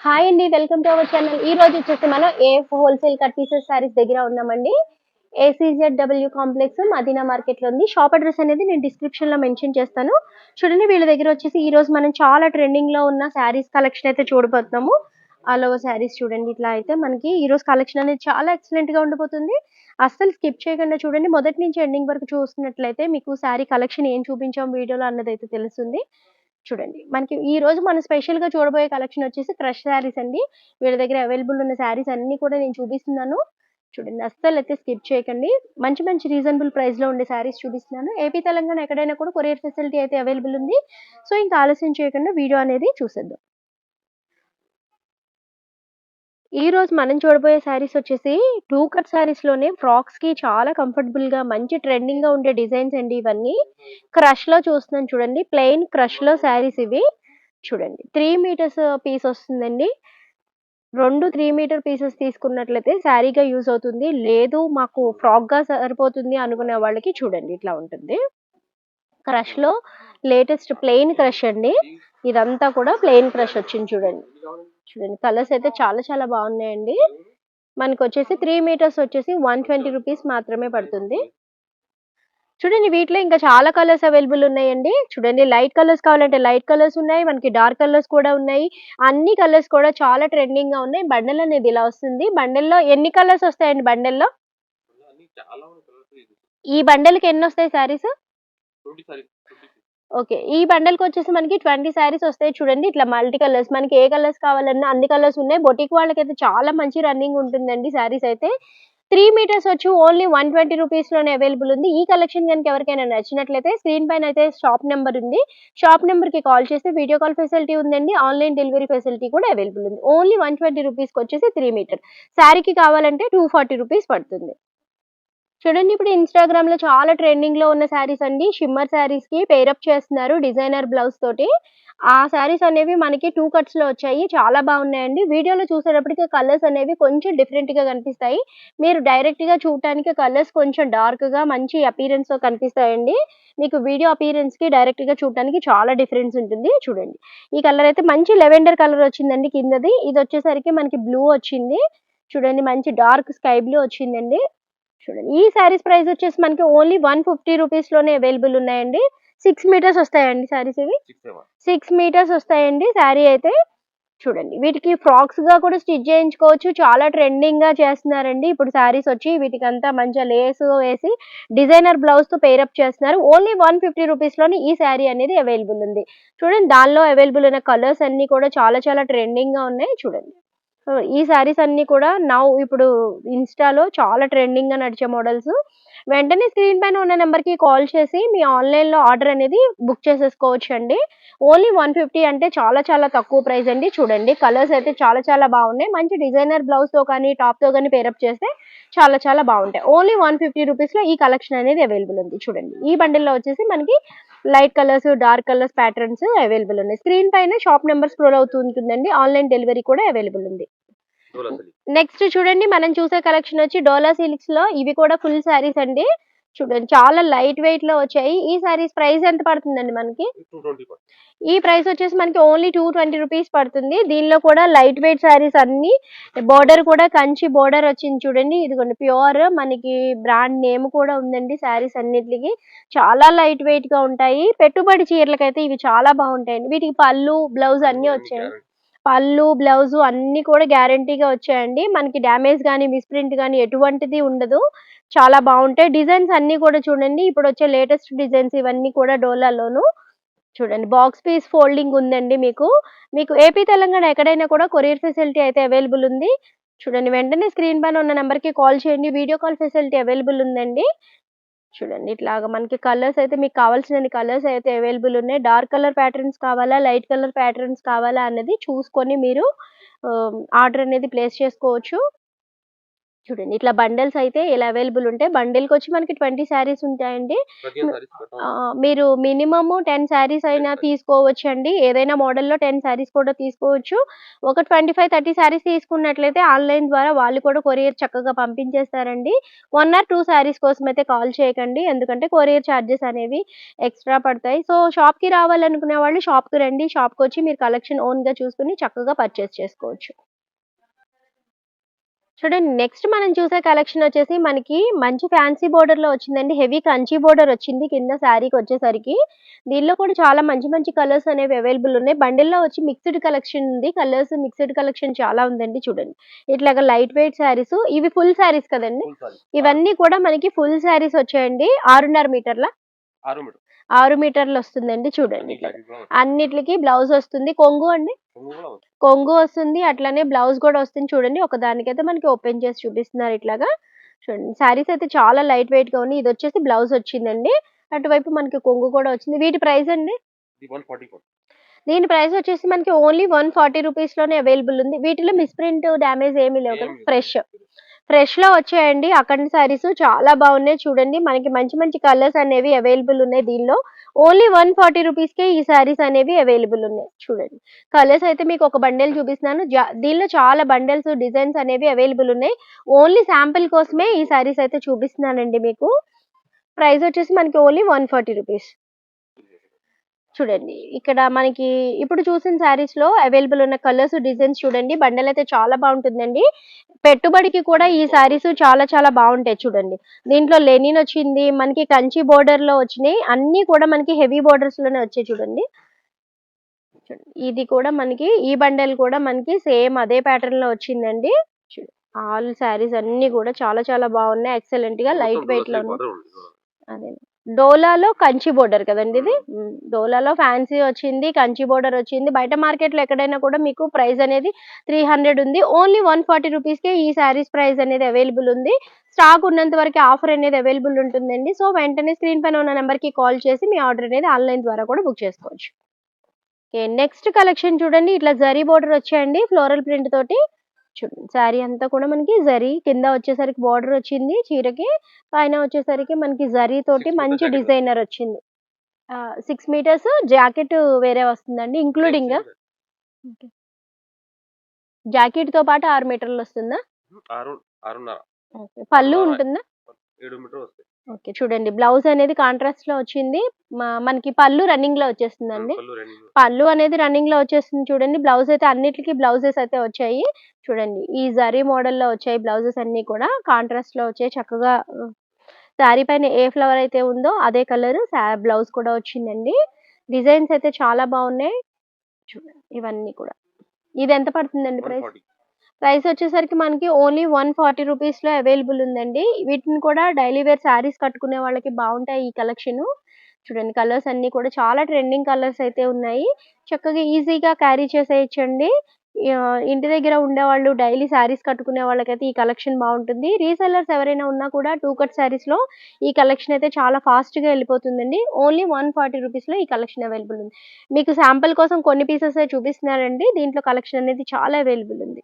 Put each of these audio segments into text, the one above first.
Hi అండి, welcome to our channel. ఈ రోజు వచ్చేసి మనం AF wholesale cut pieces saris దగ్గర ఉన్నామండి. ఏసీజెడ్డబ్ల్యూ కాంప్లెక్స్ మదీనా మార్కెట్ లో ఉంది. షాప్ అడ్రస్ అనేది నేను డిస్క్రిప్షన్ లో మెన్షన్ చేస్తాను. చూడండి, వీళ్ళ దగ్గర వచ్చేసి ఈ రోజు మనం చాలా ట్రెండింగ్ లో ఉన్న శారీస్ కలెక్షన్ అయితే చూడబోతున్నాము. ఆల్ ఓవర్ శారీస్ చూడండి, ఇట్లా అయితే మనకి ఈ రోజు కలెక్షన్ అనేది చాలా ఎక్సలెంట్ గా ఉండిపోతుంది. అస్సలు స్కిప్ చేయకుండా చూడండి. మొదటి నుంచి ఎండింగ్ వరకు చూస్తున్నట్లయితే మీకు శారీ కలెక్షన్ ఏం చూపించాం వీడియోలో అన్నది అయితే తెలుస్తుంది. చూడండి, మనకి ఈ రోజు మనం స్పెషల్ గా చూడబోయే కలెక్షన్ వచ్చేసి క్రష్ శారీస్ అండి. వీళ్ళ దగ్గర అవైలబుల్ ఉన్న శారీస్ అన్ని కూడా నేను చూపిస్తున్నాను. చూడండి, అస్సలు అయితే స్కిప్ చేయకండి. మంచి మంచి రీజనబుల్ ప్రైస్ లో ఉండే శారీస్ చూపిస్తున్నాను. ఏపీ తెలంగాణ ఎక్కడైనా కూడా కొరియర్ ఫెసిలిటీ అయితే అవైలబుల్ ఉంది. సో ఇంకా ఆలస్యం చేయకుండా వీడియో అనేది చూసేద్దాం. ఈ రోజు మనం చూడబోయే శారీస్ వచ్చేసి టూ కట్ శారీస్ లోనే ఫ్రాక్స్ కి చాలా కంఫర్టబుల్ గా మంచి ట్రెండింగ్ గా ఉండే డిజైన్స్ అండి. ఇవన్నీ క్రష్ లో చూస్తున్నాను. చూడండి, ప్లెయిన్ క్రష్ లో శారీస్ ఇవి. చూడండి, 3 మీటర్స్ పీస్ వస్తుందండి. 3 మీటర్ పీసెస్ తీసుకున్నట్లయితే శారీగా యూజ్ అవుతుంది. లేదు మాకు ఫ్రాక్ గా సరిపోతుంది అనుకునే వాళ్ళకి చూడండి ఇట్లా ఉంటుంది. క్రష్ లో లేటెస్ట్ ప్లెయిన్ క్రష్ అండి. ఇదంతా కూడా ప్లెయిన్ క్రష్ వచ్చింది. చూడండి చూడండి, కలర్స్ అయితే చాలా చాలా బాగున్నాయండి. మనకు వచ్చేసి 3 మీటర్స్ వచ్చేసి 120 రూపీస్ మాత్రమే పడుతుంది. చూడండి, వీటిలో ఇంకా చాలా కలర్స్ అవైలబుల్ ఉన్నాయండి. చూడండి, లైట్ కలర్స్ కావాలంటే లైట్ కలర్స్ ఉన్నాయి, మనకి డార్క్ కలర్స్ కూడా ఉన్నాయి. అన్ని కలర్స్ కూడా చాలా ట్రెండింగ్ గా ఉన్నాయి. బండల్ అనేది ఇలా వస్తుంది. బండల్లో ఎన్ని కలర్స్ వస్తాయండి? బండల్లో ఈ బండల్ కి ఎన్ని వస్తాయి శారీస్? ఓకే, ఈ బండల్ కి వచ్చేసి మనకి 20 శారీస్ వస్తాయి. చూడండి, ఇట్లా మల్టీ కలర్స్, మనకి ఏ కలర్స్ కావాలన్నా అన్ని కలర్స్ ఉన్నాయి. బొటిక్ వాళ్ళకైతే చాలా మంచి రన్నింగ్ ఉంటుందండి శారీస్ అయితే. 3 మీటర్స్ వచ్చి ఓన్లీ 120 రూపీస్ లోనే అవైలబుల్ ఉంది. ఈ కలెక్షన్ కనుక ఎవరికైనా నచ్చినట్లయితే స్క్రీన్ పైన అయితే షాప్ నెంబర్ ఉంది. షాప్ నెంబర్ కి కాల్ చేస్తే వీడియో కాల్ ఫెసిలిటీ ఉందండి. ఆన్లైన్ డెలివరీ ఫెసిలిటీ కూడా అవైలబుల్ ఉంది. ఓన్లీ 120 రూపీస్ కి వచ్చేసి 3 మీటర్ శారీకి కావాలంటే 240 రూపీస్ పడుతుంది. చూడండి, ఇప్పుడు ఇన్‌స్టాగ్రామ్‌లో చాలా ట్రెండింగ్‌లో ఉన్న శారీస్ అండి. షిమ్మర్ శారీస్‌కి పెయిరప్ చేస్తున్నారు డిజైనర్ బ్లౌజ్ తోటి. ఆ శారీస్ అనేవి మనకి 2 కట్స్‌లో వచ్చాయి. చాలా బాగున్నాయండి. వీడియోలో చూసేటప్పటికి కలర్స్ అనేవి కొంచెం డిఫరెంట్‌గా కనిపిస్తాయి. మీరు డైరెక్ట్‌గా చూడటానికి కలర్స్ కొంచెం డార్క్‌గా మంచి అపియరెన్స్‌తో కనిపిస్తాయండి. మీకు వీడియో అపియరెన్స్‌కి డైరెక్ట్‌గా చూడటానికి చాలా డిఫరెన్స్ ఉంటుంది. చూడండి, ఈ కలర్ అయితే మంచి లెవెండర్ కలర్ వచ్చిందండి కిందది. ఇదొచ్చేసరికి మనకి బ్లూ వచ్చింది. చూడండి, మంచి డార్క్ స్కై బ్లూ వచ్చిందండి. చూడండి, ఈ శారీస్ ప్రైస్ వచ్చేసి మనకి ఓన్లీ 150 రూపీస్ లోనే అవైలబుల్ ఉన్నాయండి. 6 మీటర్స్ వస్తాయండి శారీస్ ఇవి. 6 మీటర్స్ వస్తాయండి శారీ అయితే. చూడండి, వీటికి ఫ్రాక్స్ గా కూడా స్టిచ్ చేయించుకోవచ్చు. చాలా ట్రెండింగ్ గా చేస్తున్నారండి ఇప్పుడు శారీస్ వచ్చి. వీటికంతా మంచిగా లేస్ వేసి డిజైనర్ బ్లౌజ్ తో పేరప్ చేస్తున్నారు. ఓన్లీ 150 రూపీస్ లోనే ఈ శారీ అనేది అవైలబుల్ ఉంది. చూడండి, దానిలో అవైలబుల్ ఉన్న కలర్స్ అన్ని కూడా చాలా చాలా ట్రెండింగ్ గా ఉన్నాయి. చూడండి, ఈ శారీస్ అన్ని కూడా ఇప్పుడు ఇన్‌స్టాలో చాలా ట్రెండింగ్‌గా నడిచే మోడల్స్. వెంటనే స్క్రీన్ పైన ఉన్న నంబర్‌కి కాల్ చేసి మీ ఆన్‌లైన్‌లో ఆర్డర్ అనేది బుక్ చేసేసుకోవచ్చండి. ఓన్లీ 150 అంటే చాలా చాలా తక్కువ ప్రైస్ అండి. చూడండి, కలర్స్ అయితే చాలా చాలా బాగున్నాయి. మంచి డిజైనర్ బ్లౌజ్‌తో కానీ, టాప్‌తో గాని పేరప్ చేస్తే చాలా చాలా బాగుంటాయి. ఓన్లీ 150 రూపీస్‌లో ఈ కలెక్షన్ అనేది అవైలబుల్ ఉంది. చూడండి, ఈ బండిల్‌లో వచ్చేసి మనకి light colours, dark colours patterns available ఉన్నాయి. స్క్రీన్ పైన షాప్ నంబర్ స్క్రోల్ అవుతూ ఉంటుందండి. ఆన్‌లైన్ డెలివరీ కూడా అవైలబుల్ ఉంది. నెక్స్ట్ చూడండి, మనం చూసే కలెక్షన్ వచ్చి డోలా సిల్క్స్ లో ఇవి కూడా ఫుల్ శారీస్ అండి. చూడండి, చాలా లైట్ వెయిట్ లో వచ్చాయి. ఈ శారీస్ ప్రైస్ ఎంత పడుతుందండి మనకి? ఈ ప్రైస్ వచ్చేసి మనకి ఓన్లీ 220 రూపీస్ పడుతుంది. దీనిలో కూడా లైట్ వెయిట్ శారీస్ అన్ని. బోర్డర్ కూడా కంచి బోర్డర్ వచ్చింది. చూడండి, ఇదిగోండి ప్యూర్, మనకి బ్రాండ్ నేమ్ కూడా ఉందండి శారీస్ అన్నిటికి. చాలా లైట్ వెయిట్ గా ఉంటాయి. పెట్టుబడి చీరలకైతే ఇవి చాలా బాగుంటాయండి. వీటికి పళ్ళు బ్లౌజ్ అన్ని వచ్చాయి. పళ్ళు, బ్లౌజు అన్నీ కూడా గ్యారంటీగా వచ్చాయండి. మనకి డ్యామేజ్ గాని, మిస్‌ప్రింట్ గాని ఎటువంటిది ఉండదు. చాలా బావుంటాయి. డిజైన్స్ అన్నీ కూడా చూడండి, ఇప్పుడొచ్చే లేటెస్ట్ డిజైన్స్ ఇవన్నీ కూడా డోలాలోను. చూడండి, బాక్స్ పీస్ ఫోల్డింగ్ ఉందండి మీకు. మీకు ఏపీ, తెలంగాణ ఎక్కడైనా కూడా కొరియర్ ఫెసిలిటీ అయితే అవైలబుల్ ఉంది. చూడండి, వెంటనే స్క్రీన్ పైన ఉన్న నంబర్‌కి కాల్ చేయండి. వీడియో కాల్ ఫెసిలిటీ అవైలబుల్ ఉందండి. చూడండి, ఇట్లాగా మనకి కలర్స్ అయితే మీకు కావాల్సినన్ని కలర్స్ అయితే అవైలబుల్ ఉన్నాయి. డార్క్ కలర్ ప్యాటర్న్స్ కావాలా, లైట్ కలర్ ప్యాటర్న్స్ కావాలా అన్నది చూసుకొని మీరు ఆర్డర్ అనేది ప్లేస్ చేసుకోవచ్చు. చూడండి ఇట్లా బండిల్స్ అయితే ఇలా అవైలబుల్ ఉంటాయి. బండిల్‌కొచ్చి మనకి 20 శారీస్ ఉంటాయండి. ప్రతి సారీస్ మీరు మినిమమ్ 10 శారీస్ అయినా 10 తీసుకోవచ్చండి. ఏదైనా మోడల్‌లో 10 శారీస్ కూడా తీసుకోవచ్చు. ఒక 25, 30 శారీస్ తీసుకున్నట్లయితే ఆన్‌లైన్ ద్వారా వాళ్ళు కూడా కొరియర్ చక్కగా పంపించేస్తారండి. 1 ఆర్ 2 శారీస్ కోసమైతే కాల్ చేయకండి. ఎందుకంటే కొరియర్ చార్జెస్ అనేవి ఎక్స్‌ట్రా పడతాయి. సో, షాప్‌కి రావాలనుకునే వాళ్ళు షాప్‌కి రండి. షాప్‌కొచ్చి మీరు కలెక్షన్ ఓన్‌గా చూసుకొని చక్కగా పర్చేస్ చేసుకోవచ్చు. చూడండి నెక్స్ట్ మనం చూసే కలెక్షన్ వచ్చేసి మనకి మంచి ఫ్యాన్సీ బోర్డర్‌లో వచ్చిందండి. హెవీ కంచి బోర్డర్ వచ్చింది కింద శారీకొచ్చేసరికి. దీనిలో కూడా చాలా మంచి మంచి కలర్స్ అనేవి అవైలబుల్ ఉన్నాయి. బండిల్‌లో వచ్చి మిక్స్‌డ్ కలెక్షన్ ఉంది. కలర్స్ మిక్స్‌డ్ కలెక్షన్ చాలా ఉందండి చూడండి. ఇట్లాగా లైట్ వెయిట్ శారీస్ ఇవి ఫుల్ శారీస్ కదండీ! ఫుల్ సారీ ఇవన్నీ కూడా మనకి ఫుల్ శారీస్ వచ్చాయండి. 6:30 మీటర్ల? 6 మీటర్ 6 మీటర్లు వస్తుందండి చూడండి అన్ని ఇట్లాగా. జాకెట్ కూడా అన్నిట్లికి బ్లౌజ్ వస్తుంది. కొంగు అండి? కొంగు కూడా ఉంది. కొంగు వస్తుంది. అట్లనే బ్లౌజ్ గూడా వస్తుంది చూడండి. ఒకదానికైతే మనకి ఓపెన్ చేసి చూపిస్తున్నారు ఇట్లాగా. చూడండి శారీస్ అయితే చాలా లైట్ వెయిట్‌గా ఉన్నాయి. ఇదొచ్చేసి బ్లౌజ్ వచ్చిందండి. అటువైపు మనకి కొంగు కూడా వచ్చింది. వీటి ప్రైస్ అండి? ఇది 144 దీని ప్రైస్ వచ్చేసి మనకి ఓన్లీ 140 రూపీస్‌లోనే అవైలబుల్ ఉంది. వీటిలో మిస్‌ప్రింట్, డ్యామేజ్ ఏమీ లేవు కదా! ఏం లేదు. ఫ్రెష్. ఫ్రెష్‌లో వచ్చాయండి. అకండి శారీస్ చాలా బాగున్నాయి చూడండి. మనకి మంచి మంచి కలర్స్ అనేవి అవైలబుల్ ఉన్నాయి దీనిలో. ఓన్లీ 140 రూపీస్‌కే ఈ శారీస్ అనేవి అవైలబుల్ ఉన్నాయి. చూడండి. కలర్స్ అయితే మీకు ఒక బండిల్ చూపిస్తున్నాను. దీనిలో చాలా బండిల్స్, డిజైన్స్ అనేవి అవైలబుల్ ఉన్నాయి. ఓన్లీ శాంపిల్ కోసమే ఈ శారీస్ అయితే చూపిస్తున్నానండి మీకు. ప్రైస్ వచ్చేసి మనకి ఓన్లీ 140 రూపీస్. చూడండి. ఇక్కడ మనకి ఇప్పుడు చూసిన శారీస్‌లో అవైలబుల్ ఉన్న కలర్స్, డిజైన్స్ చూడండి. బండెల్ అయితే చాలా బావుంటుందండి. పెట్టుబడికి కూడా ఈ శారీస్ చాలా చాలా బావుంటాయి చూడండి. దీంట్లో లెనిన్ వచ్చింది. మనకి కంచి బోర్డర్‌లో వచ్చినాయి. అన్నీ కూడా మనకి హెవీ బోర్డర్స్‌లోనే వచ్చాయి చూడండి. ఇది కూడా మనకి ఈ బండెల్ కూడా మనకి సేమ్ అదే ప్యాటర్న్‌లో వచ్చిందండి. చు ఆల్ శారీస్ అన్నీ కూడా చాలా చాలా బావున్నాయి. ఎక్సలెంట్‌గా మొత్తం లైట్ డోలా వెయిట్‌లో సైజ్ ఉన్నాయి. బార్డర్ ఉంది. అదే. డోలాలో కంచి బోర్డర్ కదండీ ఇది? హ్మ్. డోలాలో ఫ్యాన్సీ వచ్చింది. కంచి బోర్డర్ వచ్చింది. బయట మార్కెట్‌లో ఎక్కడైనా కూడా మీకు ప్రైస్ అనేది 300 ఉంది. ఓన్లీ 140 రూపీస్‌కే ఈ శారీస్ ప్రైస్ అనేది అవైలబుల్ ఉంది. స్టాక్ ఉన్నంత వరకే ఆఫర్ అనేది అవైలబుల్ ఉంటుందండి. సో, వెంటనే స్క్రీన్ పైన ఉన్న నంబర్‌కి కాల్ చేసి మీ ఆర్డర్ అనేది ఆన్‌లైన్ ద్వారా కూడా బుక్ చేసుకోవచ్చు. ఓకే. నెక్స్ట్ కలెక్షన్ చూడండి. ఇట్లా జరీ బోర్డర్ వచ్చాయండి. ఫ్లోరల్ ప్రింట్ తోటి. చూడండి. శారీ అంతా కూడా మనకి జరీ కింద వచ్చేసరికి బోర్డర్ వచ్చింది చీరకి. పైన వచ్చేసరికి మనకి జరీ తోటి 6 మీటర్ మంచి జాకెట్ వస్తుంది. డిజైనర్ వచ్చింది. 6 మీటర్స్ జాకెట్ వేరే వస్తుందండి. సేమ్ ఇంక్లూడింగా? Same okay. జాకెట్‌తో పాటు 6 మీటర్లు వస్తుందా? 6 6:30 ఓకే. పళ్ళు 6:30 ఉంటుందా? 7 మీటర్ వస్తాయి. ఓకే. చూడండి బ్లౌజ్ అనేది కాంట్రాస్ట్‌లో వచ్చింది. మనకి పళ్ళు రన్నింగ్‌లో వచ్చేస్తుందండి. పళ్ళు రన్నింగ్ పళ్ళు అనేది రన్నింగ్‌లో వచ్చేస్తుంది చూడండి. బ్లౌజ్ అయితే అన్నిట్లికి బ్లౌజెస్ అయితే వచ్చాయి. చూడండి. ఈ జరీ మోడల్‌లో వచ్చాయి బ్లౌజెస్ అన్నీ కూడా. కాంట్రాస్ట్‌లో వచ్చాయి చక్కగా శారీ పైన ఏ ఫ్లవర్ అయితే ఉందో అదే కలర్ బ్లౌజ్ కూడా వచ్చిందండి. డిజైన్స్ అయితే చాలా బాగున్నాయి. చూడండి ఇవన్నీ కూడా. ఇది ఎంత పడుతుందండి ప్రైస్? 140 ప్రైస్ వచ్చేసరికి మనకి ఓన్లీ 140 రూపీస్‌లో అవైలబుల్ ఉందండి. వీటిని కూడా డైలీ వేర్ శారీస్ కట్టుకునే వాళ్ళకి బావుంటాయి ఈ కలెక్షను. చూడండి కలర్స్ అన్నీ కూడా చాలా ట్రెండింగ్ కలర్స్ అయితే ఉన్నాయి. చక్కగా ఈజీగా క్యారీ చేసేయొచ్చండి. ఇంటి దగ్గర ఉండేవాళ్ళు డైలీ శారీస్ కట్టుకునే వాళ్ళకైతే ఈ కలెక్షన్ బావుంటుంది. రీసెల్లర్స్ ఎవరైనా ఉన్నా కూడా 2 కట్ శారీస్‌లో ఈ కలెక్షన్ అయితే చాలా ఫాస్ట్‌గా ఎళ్ళిపోతుందండి. ఓన్లీ 140 రూపీస్‌లో ఈ కలెక్షన్ అవైలబుల్ ఉంది. మీకు శాంపిల్ కోసం కొన్ని పీసెసే చూపిస్తున్నానండి. దీంట్లో కలెక్షన్ అనేది చాలా అవైలబుల్ ఉంది.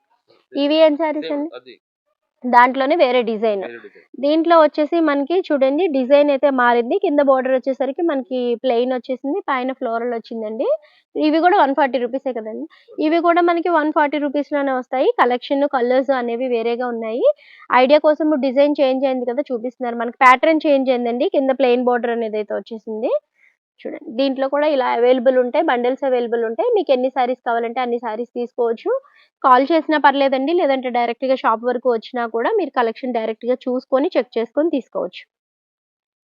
ఇవి ఏం శారీస్ సేమ్ అండి? అది దాంట్లోనే వేరే డిజైన్. వేరే డిజైన్. దీంట్లో వచ్చేసి మనకి చూడండి డిజైన్ అయితే మారింది. కింద బోర్డర్ వచ్చేసరికి మనకి ప్లెయిన్ వచ్చేసింది. పైన ఫ్లోరల్ వచ్చిందండి. ఇవి కూడా 140 రూపీసే కదండీ! ఇవి కూడా మనకి 140 రూపీస్‌లోనే వస్తాయి. కలెక్షన్, కలర్స్ అనేవి వేరేగా ఉన్నాయి. ఐడియా కోసం డిజైన్ చేంజ్ అయింది కదా! చూపిస్తున్నారు. మనకి ప్యాటర్న్ చేంజ్ అయిందండి. కింద ప్లెయిన్ బోర్డర్ అనేదైతే వచ్చేసింది. చూడండి. దీంట్లో కూడా ఇలా అవైలబుల్ ఉంటాయి. బండిల్స్ అవైలబుల్ ఉంటాయి. మీకు ఎన్ని శారీస్ కావాలంటే అన్ని శారీస్ తీసుకోవచ్చు. కాల్ చేసినా పర్లేదండి. లేదంటే డైరెక్ట్‌గా షాప్ వరకు వచ్చినా కూడా మీరు కలెక్షన్ డైరెక్ట్‌గా చూసుకొని, చెక్ చేసుకొని తీసుకోవచ్చు.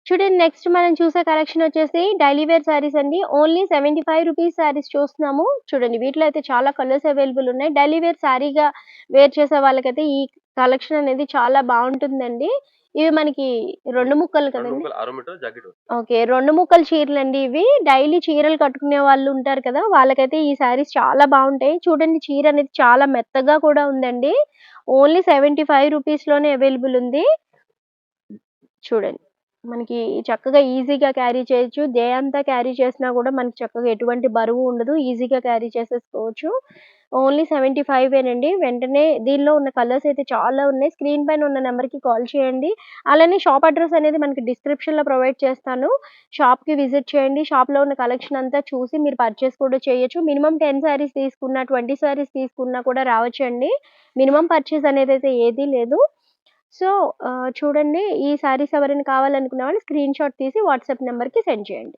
చూడండి నెక్స్ట్ మనం చూసే కలెక్షన్ వచ్చేసి డైలీ వేర్ శారీస్ అండి. ఓన్లీ 75 రూపీస్ శారీస్ చూస్తున్నాము. చూడండి వీటిలో అయితే చాలా కలర్స్ అవైలబుల్ ఉన్నాయి. డైలీ వేర్ శారీగా వేర్ చేసే వాళ్ళకైతే ఈ కలెక్షన్ అనేది చాలా బావుంటుందండి. ఇవి మనకి 2 ముక్కలు 2 కదండీ! ముక్కలు 6 మీటర్ జాకెట్ వస్తుంది. ఓకే. 2 ముక్కల చీరలండి ఇవి. డైలీ చీరలు కట్టుకునే వాళ్ళు ఉంటారు కదా! వాళ్ళకైతే ఈ శారీస్ చాలా బావుంటాయి. చూడండి చీర అనేది చాలా మెత్తగా కూడా ఉందండి. ఓన్లీ 75 రూపీస్‌లోనే అవైలబుల్ ఉంది. చూడండి. మనకి చక్కగా ఈజీగా క్యారీ చేయొచ్చు. డే అంతా క్యారీ చేసినా కూడా మనకి చక్కగా ఎటువంటి బరువు ఉండదు. ఈజీగా క్యారీ చేసేసుకోవచ్చు. ఓన్లీ 75 వెంటనే దీనిలో ఉన్న కలర్స్ అయితే చాలా ఉన్నాయి. స్క్రీన్ పైన ఉన్న నంబర్‌కి కాల్ చేయండి. అలానే షాప్ అడ్రెస్ అనేది మనకి డిస్క్రిప్షన్‌లో ప్రొవైడ్ చేస్తాను. షాప్‌కి విజిట్ చేయండి. షాప్‌లో ఉన్న కలెక్షన్ అంతా చూసి మీరు పర్చేస్ కూడా చేయొచ్చు. మినిమమ్ 10 శారీస్ తీసుకున్నా, 20 శారీస్ తీసుకున్నా కూడా రావచ్చండి. మినిమమ్ పర్చేస్ అనేదైతే ఏదీ లేదు. సో, చూడండి ఈ శారీస్ ఎవరైనా కావాలనుకునే వాళ్ళు స్క్రీన్‌షాట్ తీసి వాట్సాప్ నంబర్‌కి సెండ్ చేయండి.